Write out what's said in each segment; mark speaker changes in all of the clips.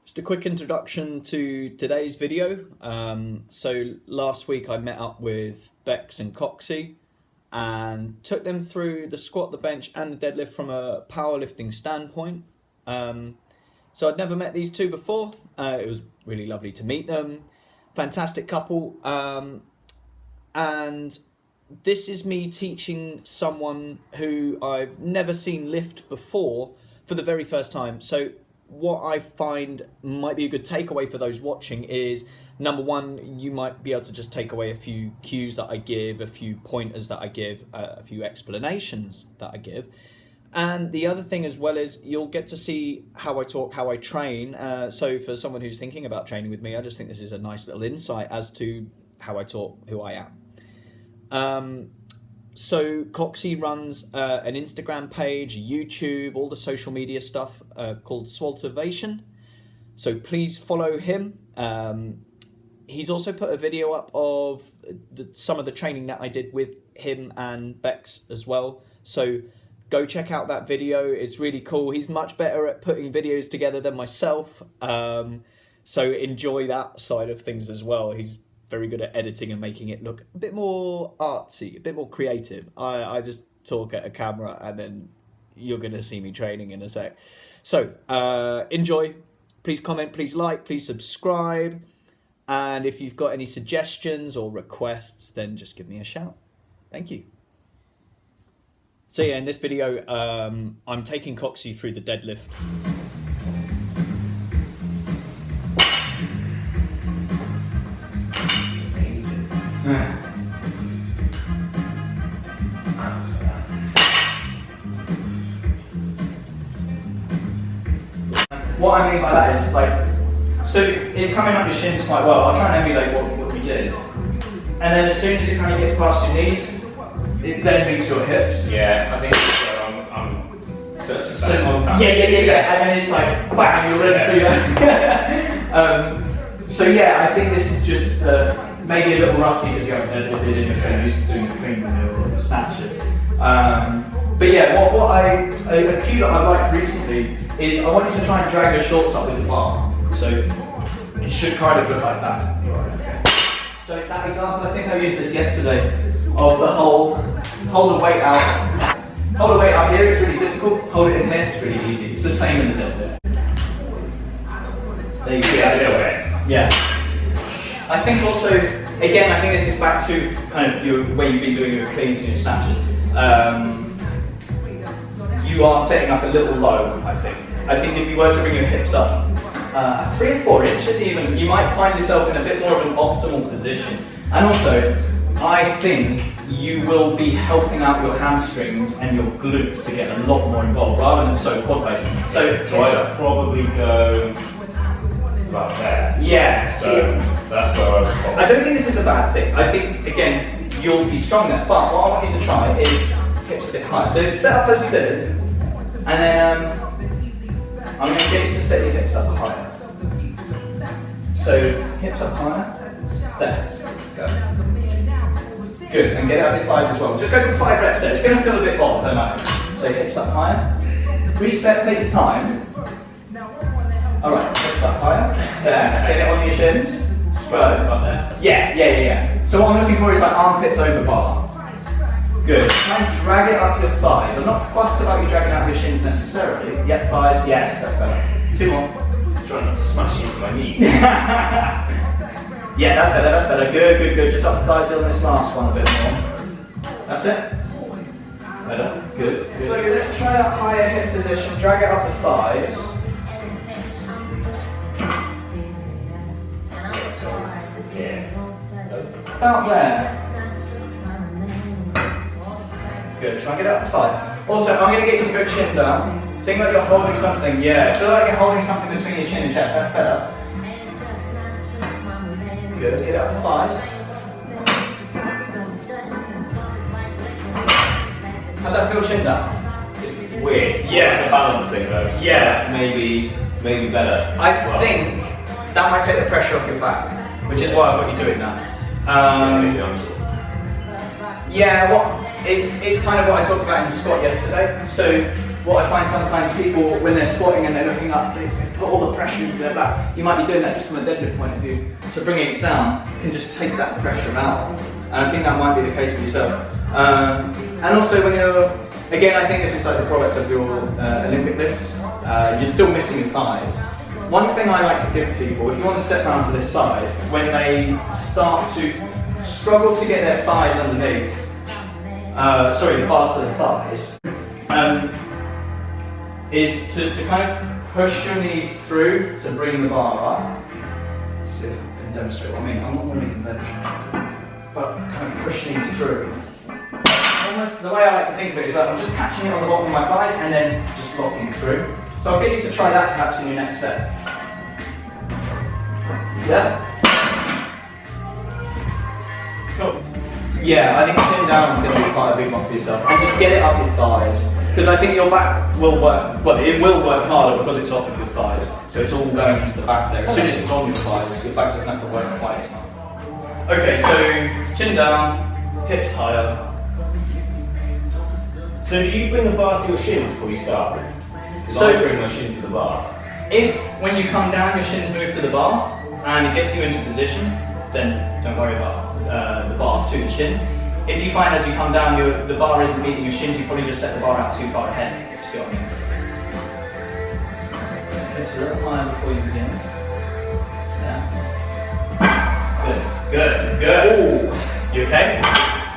Speaker 1: Just a quick introduction to today's video. So last week I met up with Bex and Coxy and took them through the squat, the bench and the deadlift from a powerlifting standpoint. So I'd never met these two before. It was really lovely to meet them. Fantastic couple. And this is me teaching someone who I've never seen lift before for the very first time. So what I find might be a good takeaway for those watching is, number one, you might be able to just take away a few cues that I give, a few pointers that I give, a few explanations that I give. And the other thing as well is you'll get to see how I talk, how I train. So for someone who's thinking about training with me, I just think this is a nice little insight as to how I talk, who I am. So Coxy runs an Instagram page, YouTube, all the social media stuff called Swaltivation. So please follow him. He's also put a video up of some of the training that I did with him and Bex as well. So go check out that video. It's really cool. He's much better at putting videos together than myself. So enjoy that side of things as well. He's very good at editing and making it look a bit more artsy, a bit more creative. I just talk at a camera and then you're going to see me training in a sec. So enjoy. Please comment, please like, please subscribe. And if you've got any suggestions or requests, then just give me a shout. Thank you. So yeah, in this video, I'm taking Coxy through the deadlift.
Speaker 2: What I mean by that is, so it's coming up your shins quite well. I'll try and emulate what we did. And then as soon as it kind of gets past your knees, it then meets your hips.
Speaker 3: Yeah, I think that's where I'm searching for that contact.
Speaker 2: Yeah. And then it's like, bang, you're ready through. So yeah, I think this is just maybe a little rusty because you haven't deadlifted and you're so used to doing the cleans and the snatches. But yeah, a cue that I've liked recently is I want you to try and drag your shorts up with the bar. So it should kind of look like that. So it's that example, I think I used this yesterday, of the whole hold the weight out. Hold the weight out here, it's really difficult. Hold it in there, it's really easy. It's the same in the deadlift. There you go. Yeah. I think also, again, I think this is back to kind of your way you've been doing your cleans and your snatches. You are setting up a little low, I think. I think if you were to bring your hips up 3 or 4 inches even, you might find yourself in a bit more of an optimal position. And also, I think you will be helping out your hamstrings and your glutes to get a lot more involved rather than so quad based. So
Speaker 3: I'd probably go about there.
Speaker 2: Yeah.
Speaker 3: So that's where
Speaker 2: I don't think this is a bad thing. I think, again, you'll be strong there. But what I want you to try is hips a bit higher. So set up as you did, and then I'm going to get you to set your hips up higher. So hips up higher. There. Go. Good. And get out your thighs as well. Just go for 5 reps there. It's going to feel a bit odd, don't matter. So hips up higher. Reset. Take your time. All right. Hips up higher. There. Get it on your shins. Right. Yeah. So what I'm looking for is like armpits over bar. Good. Try and drag it up your thighs. I'm not fussed about you dragging out your shins necessarily. Yep, thighs. Yes, that's better. 2 more.
Speaker 3: Trying not to smash into my knees.
Speaker 2: Yeah, that's better. Good. Just up the thighs on this last one a bit more. That's it. Better. Good. So let's try that higher hip position. Drag it up the thighs.
Speaker 3: Yeah.
Speaker 2: About there. Good, try and get out the thighs. Also, I'm going to get you to go chin down. Think like you're holding something, yeah. Feel like you're holding something between your chin and chest, that's better. Good, get out the thighs. How'd that feel chin down?
Speaker 3: Weird. Yeah, the balancing though.
Speaker 2: Yeah.
Speaker 3: Maybe better.
Speaker 2: I think that might take the pressure off your back, which is why I've got you doing that. Yeah, it's kind of what I talked about in the squat yesterday. So what I find sometimes people, when they're squatting and they're looking up, they put all the pressure into their back. You might be doing that just from a deadlift point of view. So bringing it down can just take that pressure out. And I think that might be the case for yourself. And also when you're, again, I think this is like the product of your Olympic lifts. You're still missing your thighs. One thing I like to give people, if you want to step down to this side, when they start to struggle to get their thighs underneath, the bar to the thighs, is to kind of push your knees through to bring the bar up. See if I can demonstrate what I mean. I'm not going to be conventional, but kind of push knees through. Almost the way I like to think of it is like I'm just catching it on the bottom of my thighs and then just locking through. So I'll get you to try that perhaps in your next set. Yeah? Cool. Yeah, I think chin down is going to be quite a big one for yourself. And just get it up your thighs. Because I think your back will work, well, it will work harder because it's off of your thighs. So it's all going into the back there. As soon as it's on your thighs, your back doesn't have to work quite as hard. Okay, so chin down, hips higher.
Speaker 3: So do you bring the bar to your shins before you start? So I bring my shin to the bar.
Speaker 2: If, when you come down, your shins move to the bar, and it gets you into position, then don't worry about the bar to the shins. If you find as you come down, the bar isn't meeting your shins, you probably just set the bar out too far ahead, if you see what I mean. Hips a little higher before you begin. Yeah. Good. Ooh. You okay?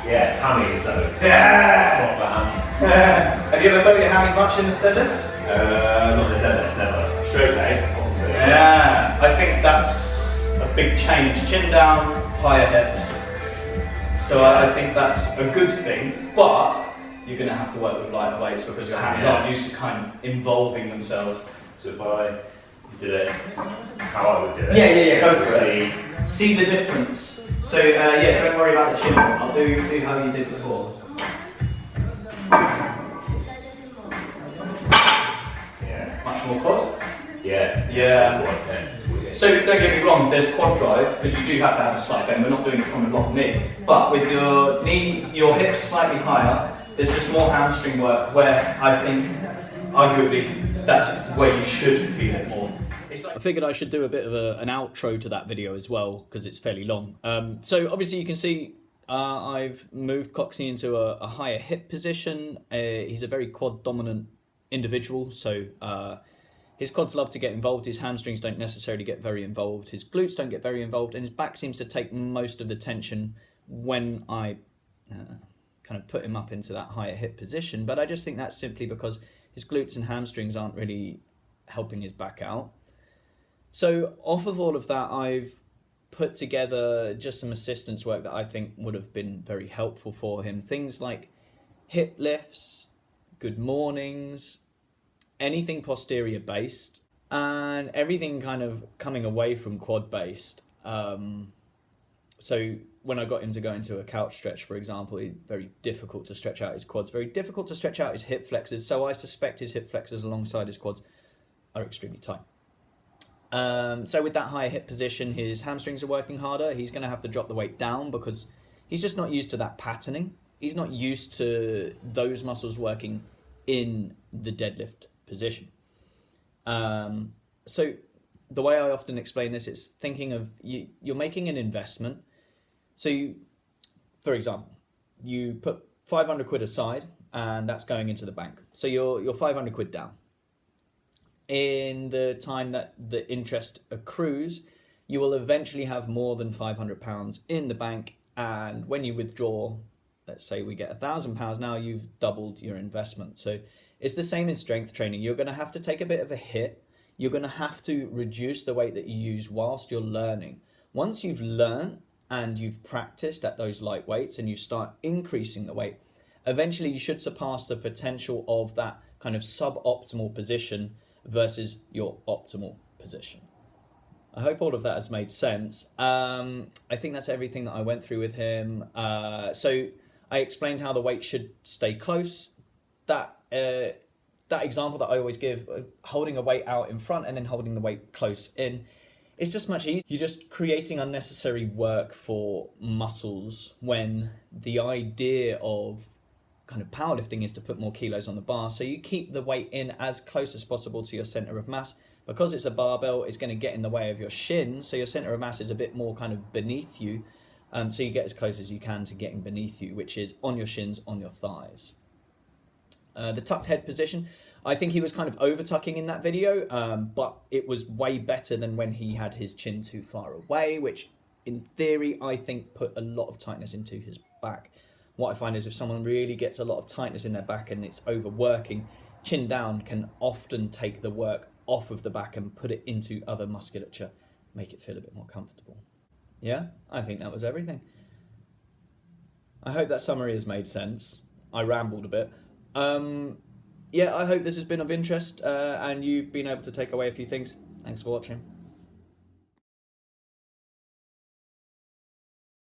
Speaker 3: Yeah, hammies though.
Speaker 2: Yeah!
Speaker 3: Proper hammies.
Speaker 2: Have you ever felt your hammies much in the deadlift?
Speaker 3: Not the deadlift, never. Straight leg, obviously.
Speaker 2: Yeah, I think that's a big change. Chin down, higher hips. So I think that's a good thing, but you're going to have to work with lighter weights because your hammies aren't used to kind of involving themselves.
Speaker 3: So if I did it how I would do it.
Speaker 2: Yeah, go for it. See the difference. So don't worry about the chin. I'll do how you did before.
Speaker 3: Yeah.
Speaker 2: Much more quad?
Speaker 3: Yeah.
Speaker 2: So don't get me wrong, there's quad drive because you do have to have a slight bend. We're not doing it from a locked knee. But with your knee, your hips slightly higher, there's just more hamstring work where I think, arguably, that's where you should feel it more.
Speaker 1: I figured I should do a bit of an outro to that video as well because it's fairly long. So obviously you can see I've moved Coxy into a higher hip position. He's a very quad dominant individual, so his quads love to get involved, his hamstrings don't necessarily get very involved, his glutes don't get very involved, and his back seems to take most of the tension when I kind of put him up into that higher hip position. But I just think that's simply because his glutes and hamstrings aren't really helping his back out. So off of all of that, I've put together just some assistance work that I think would have been very helpful for him. Things like hip lifts, good mornings, anything posterior based, and everything kind of coming away from quad based. So when I got him to go into a couch stretch, for example, it's very difficult to stretch out his quads, very difficult to stretch out his hip flexors. So I suspect his hip flexors alongside his quads are extremely tight. So with that higher hip position, his hamstrings are working harder. He's going to have to drop the weight down because he's just not used to that patterning. He's not used to those muscles working in the deadlift position. So the way I often explain this is thinking of you're making an investment. So for example, you put 500 quid aside and that's going into the bank. So you're 500 quid down. In the time that the interest accrues, you will eventually have more than £500 in the bank. And when you withdraw, let's say we get £1,000 now, you've doubled your investment. So it's the same in strength training. You're going to have to take a bit of a hit. You're going to have to reduce the weight that you use whilst you're learning. Once you've learned and you've practiced at those light weights and you start increasing the weight, eventually you should surpass the potential of that kind of suboptimal position versus your optimal position. I hope all of that has made sense. I think that's everything that I went through with him. So I explained how the weight should stay close. That example that I always give, holding a weight out in front and then holding the weight close in, it's just much easier. You're just creating unnecessary work for muscles when the idea of kind of powerlifting is to put more kilos on the bar. So you keep the weight in as close as possible to your center of mass because it's a barbell, it's going to get in the way of your shins, so your center of mass is a bit more kind of beneath you. So you get as close as you can to getting beneath you, which is on your shins, on your thighs. The tucked head position, I think he was kind of over tucking in that video, but it was way better than when he had his chin too far away, which in theory I think put a lot of tightness into his back. What I find is if someone really gets a lot of tightness in their back and it's overworking, chin down can often take the work off of the back and put it into other musculature, make it feel a bit more comfortable. Yeah, I think that was everything. I hope that summary has made sense. I rambled a bit. Yeah, I hope this has been of interest and you've been able to take away a few things. Thanks for watching.